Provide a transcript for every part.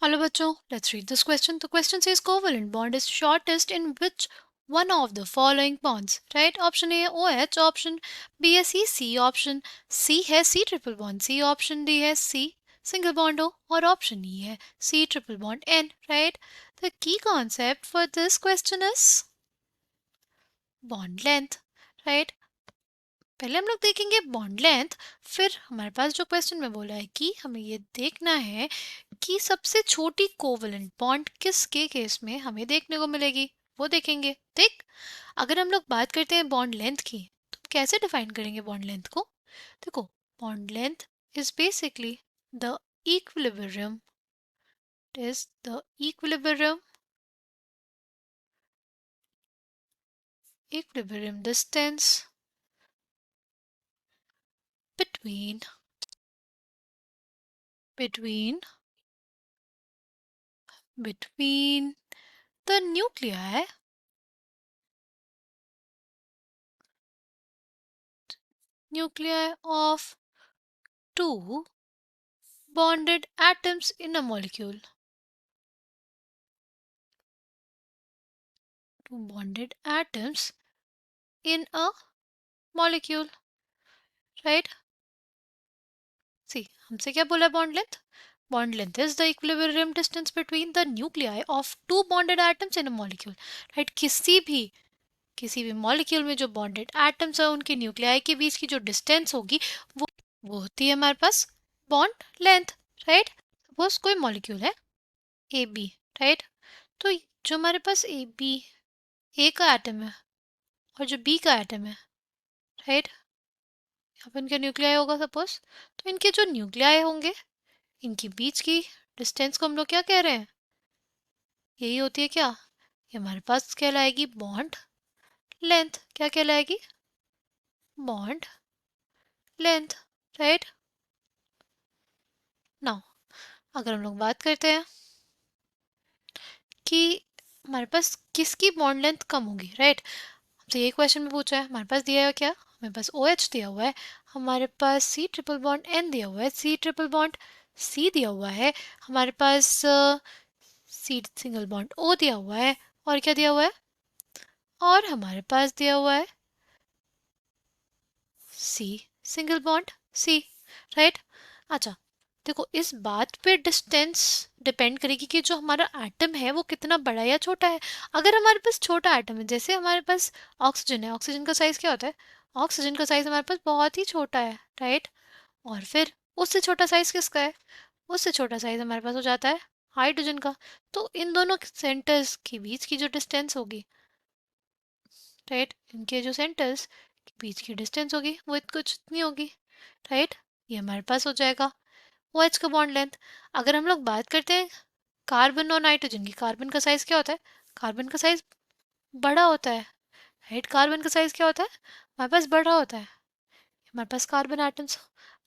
Hello bachcho, let's read this question. The question says covalent bond is shortest in which one of the following bonds, right? Option A है OH, option B है C, option C है C triple bond C, option D है C single bond O, और option E है C triple bond N, right? The key concept for this question is bond length, right? पहले हम लोग देखेंगे bond length, फिर हमारे पास जो क्वेश्चन में बोला है कि हमें ये देखना है कि सबसे छोटी कोवलेंट बॉन्ड किसके केस में हमें देखने को मिलेगी, वो देखेंगे। ठीक, अगर हम लोग बात करते हैं बॉन्ड लेंथ की, तो कैसे डिफाइन करेंगे बॉन्ड लेंथ को? देखो, bond length is basically the equilibrium equilibrium distance between between between the nuclei of two bonded atoms in a molecule. Two bonded atoms in a molecule, right? See, हमसे क्या बोला bond length? Bond length is the equilibrium distance between the nuclei of two bonded atoms in a molecule, right? किसी भी molecule में जो bonded atoms है उनके nuclei के बीच की जो डिस्टेंस होगी वो होती है हमारे पास बॉन्ड लेंथ, राइट? सपोज कोई मॉलिक्यूल है ए बी, राइट? तो जो हमारे पास ए बी ए का एटम है और जो बी का एटम है, राइट, यहाँ पर इनका न्यूक्लियाई होगा सपोज, तो इनके जो न्यूक्लियाई होंगे इनके बीच की डिस्टेंस को हम लोग क्या कह रहे हैं? यही होती है क्या? ये हमारे पास कहलाएगी बॉन्ड लेंथ। क्या कहलाएगी? Bond length, right? नाउ अगर हम लोग बात करते हैं कि हमारे पास किसकी बॉन्ड लेंथ कम होगी, राइट? तो ये क्वेश्चन में पूछा है, हमारे पास दिया है क्या? हमारे पास OH दिया हुआ है, हमारे पास C ट्रिपल बॉन्ड N दिया हुआ है, C ट्रिपल बॉन्ड C दिया हुआ है, हमारे पास C सिंगल बॉन्ड O दिया हुआ है, और क्या दिया हुआ है? और हमारे पास दिया हुआ है C single bond C, right? अच्छा, देखो इस बात पे डिस्टेंस डिपेंड करेगी कि जो हमारा एटम है वो कितना बड़ा या छोटा है। अगर हमारे पास छोटा एटम है, जैसे हमारे पास ऑक्सीजन है, ऑक्सीजन का साइज क्या होता है? ऑक्सीजन का साइज हमारे पास बहुत ही छोटा है, राइट? और फिर उससे छोटा साइज किसका है? उससे छोटा साइज हमारे पास हो जाता है हाइड्रोजन का। तो इन दोनों सेंटर्स के बीच की जो डिस्टेंस होगी, राइट, इनके जो सेंटर्स के बीच की डिस्टेंस होगी वो कुछ इतनी होगी, राइट? ये हमारे पास हो जाएगा OH का बॉन्ड लेंथ। अगर हम लोग बात करते हैं कार्बन और नाइट्रोजन की, कार्बन का साइज क्या होता है? कार्बन का साइज बड़ा होता है, राइट? कार्बन का साइज क्या होता है? हमारे पास बड़ा होता है। हमारे पास कार्बन एटम्स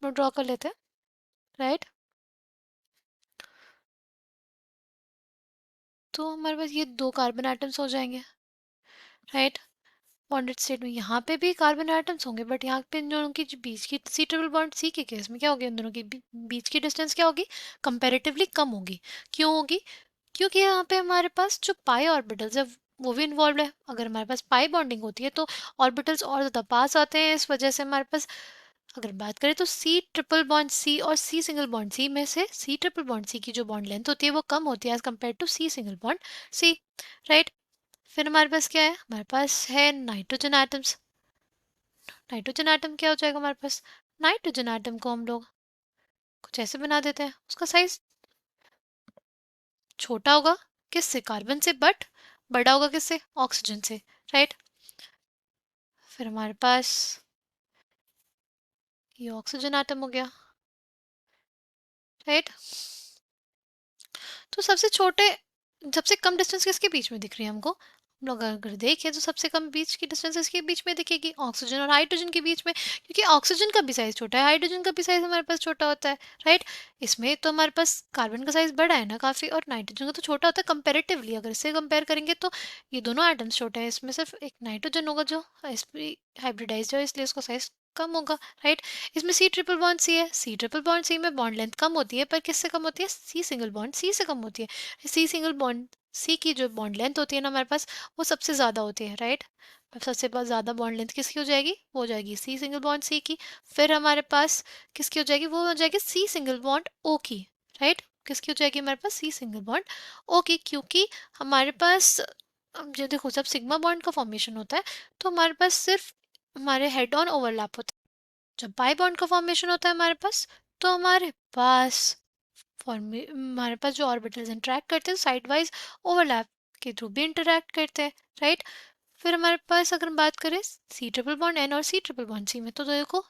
हम ड्रॉ कर लेते हैं, राइट? तो हमारे पास ये 2 कार्बन एटम्स हो जाएंगे, राइट? बॉन्डेड स्टेट में यहाँ पे भी कार्बन एटम्स होंगे, बट यहाँ पे इन दोनों की जो बीच की C ट्रिपल बॉन्ड C के केस में क्या होगी? इन दोनों की बीच की डिस्टेंस क्या होगी? कंपैरेटिवली कम होगी। क्यों होगी? क्योंकि यहाँ पे हमारे पास जो पाई ऑर्बिटल्स है वो भी इन्वॉल्व है। अगर हमारे पास पाई बॉन्डिंग होती है तो ऑर्बिटल्स और ज़्यादा पास आते हैं, इस वजह से हमारे पास, अगर बात करें तो C ट्रिपल बॉन्ड C और C सिंगल बॉन्ड C में से C ट्रिपल बॉन्ड C की जो बॉन्ड लेंथ होती है वो कम होती है as compare to C single bond C, right? फिर हमारे पास क्या है? हमारे पास है नाइट्रोजन एटम्स। नाइट्रोजन एटम क्या हो जाएगा हमारे पास? नाइट्रोजन एटम को हम लोग कुछ ऐसे बना देते हैं, उसका साइज छोटा होगा किससे? कार्बन से, बट बड़ा होगा किससे? ऑक्सीजन से, राइट? फिर हमारे पास ये ऑक्सीजन एटम हो गया, राइट? तो सबसे कम डिस्टेंस किसके बीच में दिख रही है हमको? हम लोग अगर देखें तो सबसे कम बीच की डिस्टेंस इसके बीच में दिखेगी, ऑक्सीजन और हाइड्रोजन के बीच में, क्योंकि ऑक्सीजन का भी साइज छोटा है, हाइड्रोजन का भी साइज हमारे पास छोटा होता है, राइट? इसमें तो हमारे पास कार्बन का साइज बड़ा है ना काफ़ी, और नाइट्रोजन का तो छोटा होता है कंपेरेटिवली। अगर इससे कंपेयर करेंगे तो ये दोनों एटम्स छोटे हैं, इसमें सिर्फ एक नाइट्रोजन होगा जो हाइब्रिडाइज है, इसलिए उसका साइज कम होगा, राइट। इसमें C ट्रिपल बॉन्ड C है, C ट्रिपल बॉन्ड C में बॉन्ड लेंथ कम होती है, पर किससे कम होती है? C सिंगल बॉन्ड C से कम होती है। C सिंगल बॉन्ड C की जो बॉन्ड लेंथ होती है ना हमारे पास, वो सबसे ज़्यादा होती है, राइट। सबसे ज़्यादा बॉन्ड लेंथ किसकी हो जाएगी? वो हो जाएगी C सिंगल बॉन्ड C की। फिर हमारे पास किसकी हो जाएगी? वो हो जाएगी C सिंगल बॉन्ड O की, राइट। किसकी हो जाएगी हमारे पास? C सिंगल बॉन्ड O की, क्योंकि हमारे पास जो देखो जब सिग्मा बॉन्ड का फॉर्मेशन होता है तो हमारे पास सिर्फ हमारे हेड ऑन ओवरलैप होता है। जब पाई बॉन्ड का फॉर्मेशन होता है हमारे पास, तो हमारे पास जो ऑर्बिटल्स इंटरेक्ट करते हैं साइड वाइज ओवरलैप के थ्रू भी इंटरेक्ट करते हैं, राइट। फिर हमारे पास अगर हम बात करें C ट्रिपल बॉन्ड N और C ट्रिपल बॉन्ड C में, तो देखो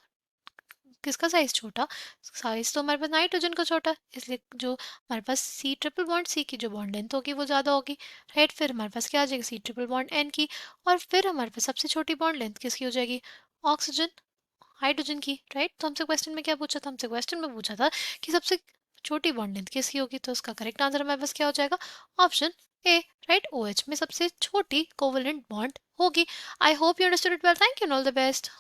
किसका साइज छोटा? साइज तो हमारे पास नाइट्रोजन का छोटा, इसलिए जो हमारे पास C ट्रिपल बॉन्ड C की जो बॉन्ड लेंथ होगी वो ज़्यादा होगी, राइट। फिर हमारे पास क्या आ जाएगी? C ट्रिपल बॉन्ड N की। और फिर हमारे पास सबसे छोटी बॉन्ड लेंथ किसकी हो जाएगी? ऑक्सीजन हाइड्रोजन की, राइट। तो हमसे क्वेश्चन में क्या पूछा था? हमसे क्वेश्चन में पूछा था कि सबसे छोटी बॉन्ड लेंथ किसकी होगी, तो उसका करेक्ट आंसर हमारे पास क्या हो जाएगा? Option A, right. OH में सबसे छोटी कोवलेंट बॉन्ड होगी। I hope you understood it well. Thank you and all the best.